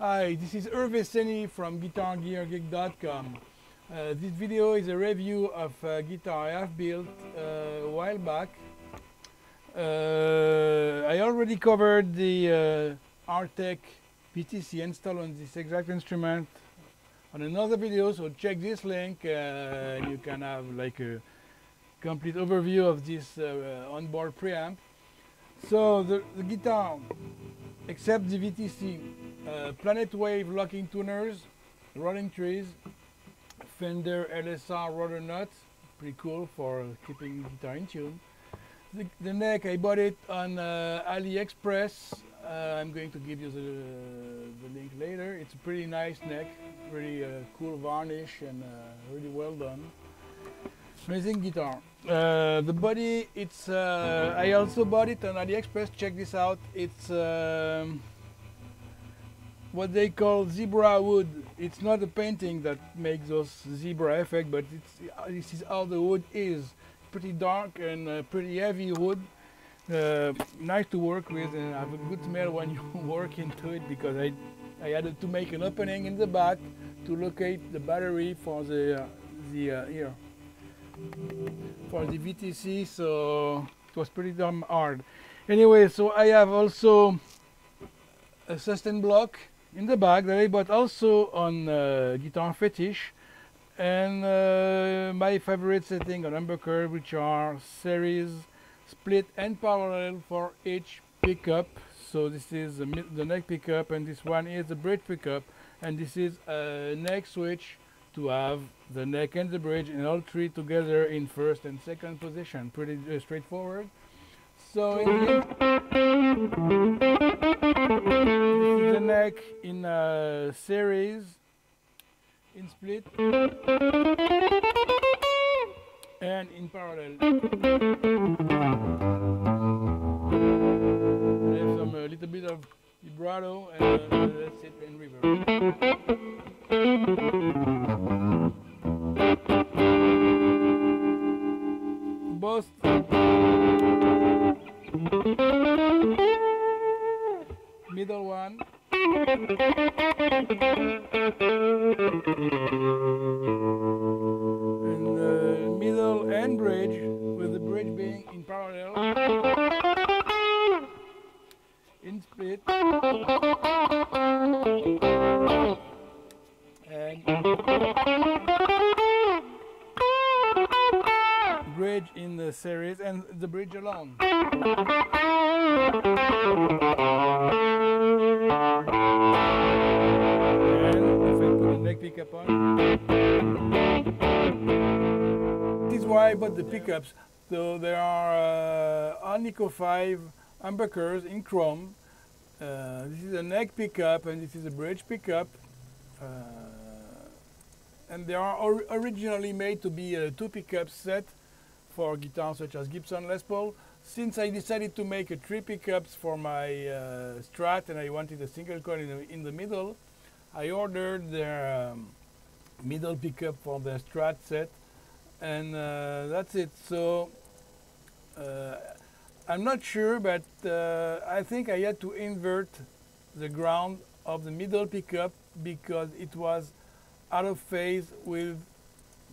Hi, this is Hervé Senni from GuitarGearGeek.com. This video is a review of a guitar I have built a while back. I already covered the Artec VTC install on this exact instrument on another video, so check this link and you can have like a complete overview of this onboard preamp. So the guitar, except the VTC, Planet Wave locking tuners, rolling trees, Fender LSR rotor nuts, pretty cool for keeping the guitar in tune. The neck, I bought it on Aliexpress. I'm going to give you the link later. It's a pretty nice neck, pretty cool varnish and really well done. Amazing guitar. The body, it's I also bought it on AliExpress. Check this out. It's what they call zebra wood. It's not a painting that makes those zebra effect, but this is how the wood is. Pretty dark and pretty heavy wood. Nice to work with and have a good smell when you work into it, because I had to make an opening in the back to locate the battery for the here. For the VTC, so it was pretty damn hard. Anyway, so I have also a sustain block in the back that I bought also on Guitar Fetish, and my favorite setting on humbucker, which are series, split and parallel for each pickup. So this is the neck pickup, and this one is the bridge pickup, and this is a neck switch to have the neck and the bridge and all three together in first and second position. Pretty straightforward. So this is the neck in series, in split, and in parallel. I have some little bit of vibrato, and that's it in reverb. Both middle one and middle and bridge, with the bridge being in parallel, in split, and bridge in the series, and the bridge alone. And if I put the neck pickup on, this is why I bought the pickups. So there are Alnico 5 humbuckers in chrome. This is a neck pickup and this is a bridge pickup. And they are originally made to be a 2 pickup set for guitars such as Gibson Les Paul. Since I decided to make a 3 pickups for my Strat and I wanted a single coil in the middle, I ordered their middle pickup for the Strat set, and that's it. So I'm not sure, but I think I had to invert the ground of the middle pickup because it was out of phase with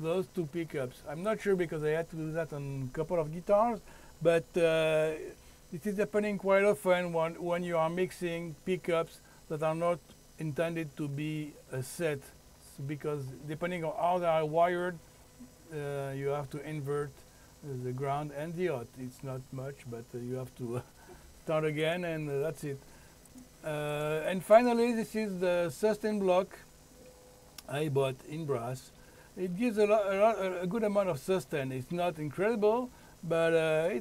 those 2 pickups. I'm not sure because I had to do that on a couple of guitars, but it is happening quite often when you are mixing pickups that are not intended to be a set. So because depending on how they are wired, you have to invert the ground and the out. It's not much, but you have to start again, and that's it. And finally, this is the sustain block I bought in brass. It gives a good amount of sustain. It's not incredible, but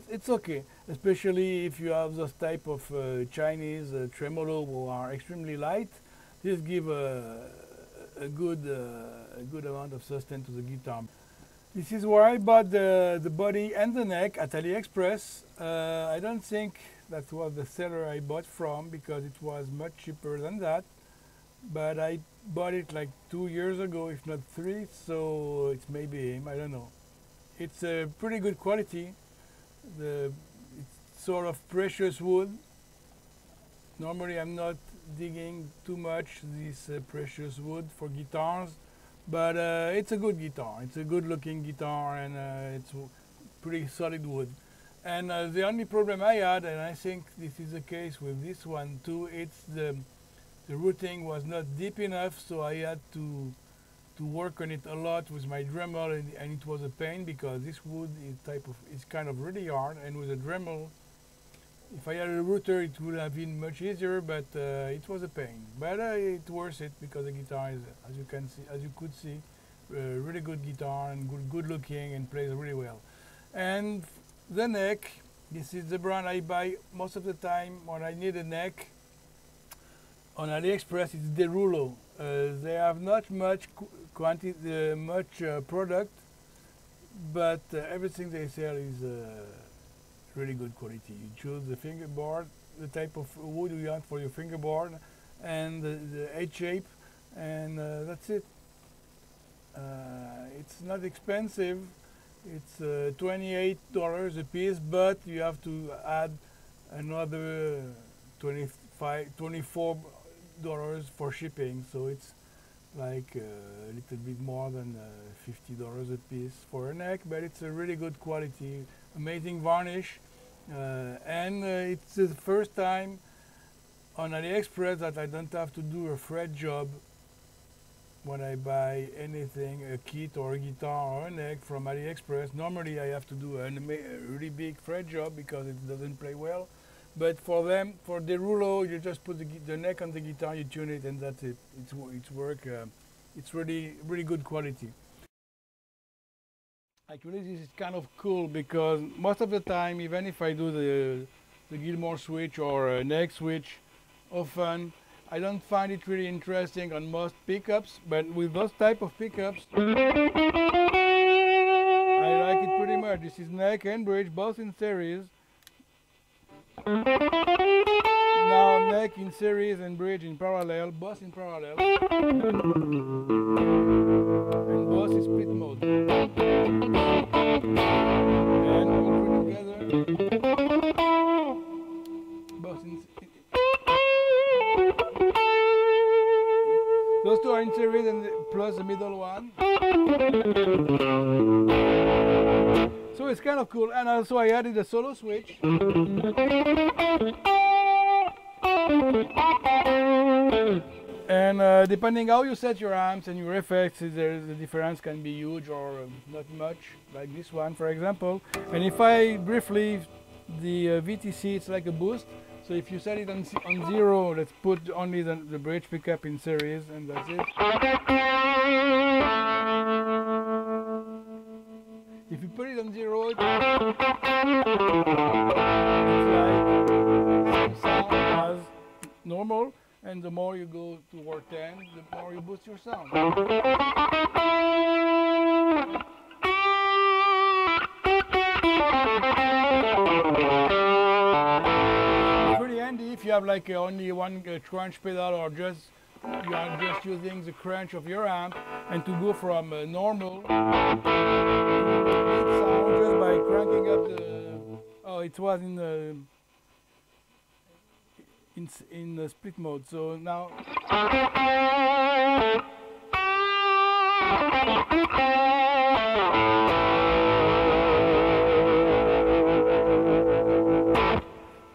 it's okay, especially if you have those type of Chinese tremolo who are extremely light. This gives a good amount of sustain to the guitar. This is where I bought the body and the neck at Aliexpress. I don't think that was the seller I bought from because it was much cheaper than that. But I bought it like 2 years ago, if not 3, so it's maybe him, I don't know. It's a pretty good quality. It's sort of precious wood. Normally I'm not digging too much this precious wood for guitars, but it's a good guitar. It's a good looking guitar, and it's pretty solid wood. And the only problem I had, and I think this is the case with this one too, it's the routing was not deep enough, so I had to work on it a lot with my Dremel, and it was a pain because this wood is kind of really hard, and with a Dremel, if I had a router, it would have been much easier, but it was a pain. But it's worth it because the guitar is, as you could see, really good guitar and good looking and plays really well. And the neck, this is the brand I buy most of the time when I need a neck. On AliExpress, it's Derulo. They have not much product, but everything they sell is really good quality. You choose the fingerboard, the type of wood you want for your fingerboard, and the head shape, and that's it. It's not expensive. It's $28 a piece, but you have to add another $24 for shipping, so it's like a little bit more than $50 a piece for a neck, but it's a really good quality, amazing varnish, and it's the first time on AliExpress that I don't have to do a fret job when I buy anything, a kit or a guitar or a neck from AliExpress. Normally I have to do a really big fret job because it doesn't play well. But for Derulo, you just put the neck on the guitar, you tune it, and that's it. It's work. It's really good quality. Actually, this is kind of cool because most of the time, even if I do the Gilmore switch or a neck switch, often I don't find it really interesting on most pickups. But with those type of pickups, I like it pretty much. This is neck and bridge, both in series. Now neck in series and bridge in parallel, both in parallel, and both in split mode, and all three together, both in. Those two are in series and plus the middle one. So it's kind of cool, and also I added a solo switch. And depending how you set your amps and your effects, the difference can be huge or not much, like this one for example. And if I briefly, the VTC, it's like a boost. So if you set it on 0, let's put only the bridge pickup in series, and that's it. If you put it on 0, it's like same sound as normal, and the more you go toward 10, the more you boost your sound. It's pretty handy if you have like only one crunch pedal, or just you are just using the crunch of your amp, and to go from normal to lead sound just by cranking up the. Oh, it was in the split mode. So now.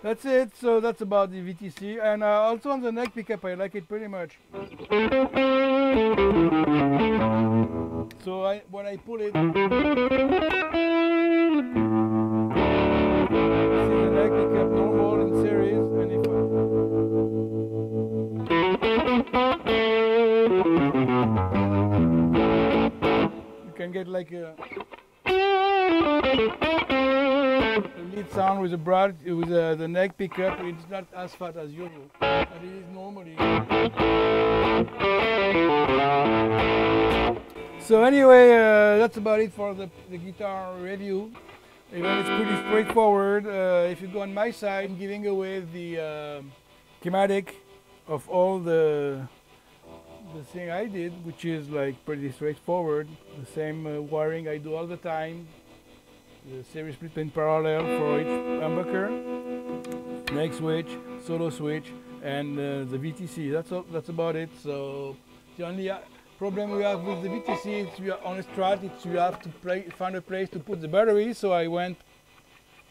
That's it. So that's about the VTC, and also on the neck pickup, I like it pretty much. So when I pull it, see the neck pickup normal in series, and if get like a lead sound with the neck pickup. It's not as fat as usual, as it is normally. So anyway, that's about it for the guitar review. Even it's pretty straightforward. If you go on my side, I'm giving away the schematic of all the thing I did, which is like pretty straightforward. The same wiring I do all the time. The series split in parallel for each humbucker, neck switch, solo switch, and the VTC. That's about it. So the only problem we have with the VTC is on a Strat, you have to find a place to put the battery. So I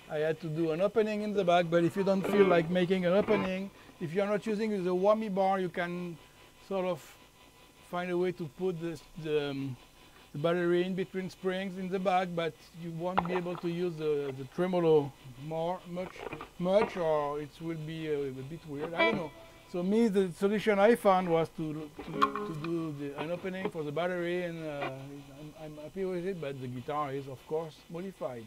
had to do an opening in the back. But if you don't feel like making an opening, if you're not using the whammy bar, you can sort of find a way to put the battery in between springs in the back, but you won't be able to use the tremolo much, or it will be a bit weird. I don't know. So me, the solution I found was to do an opening for the battery, and I'm happy with it. But the guitar is, of course, modified.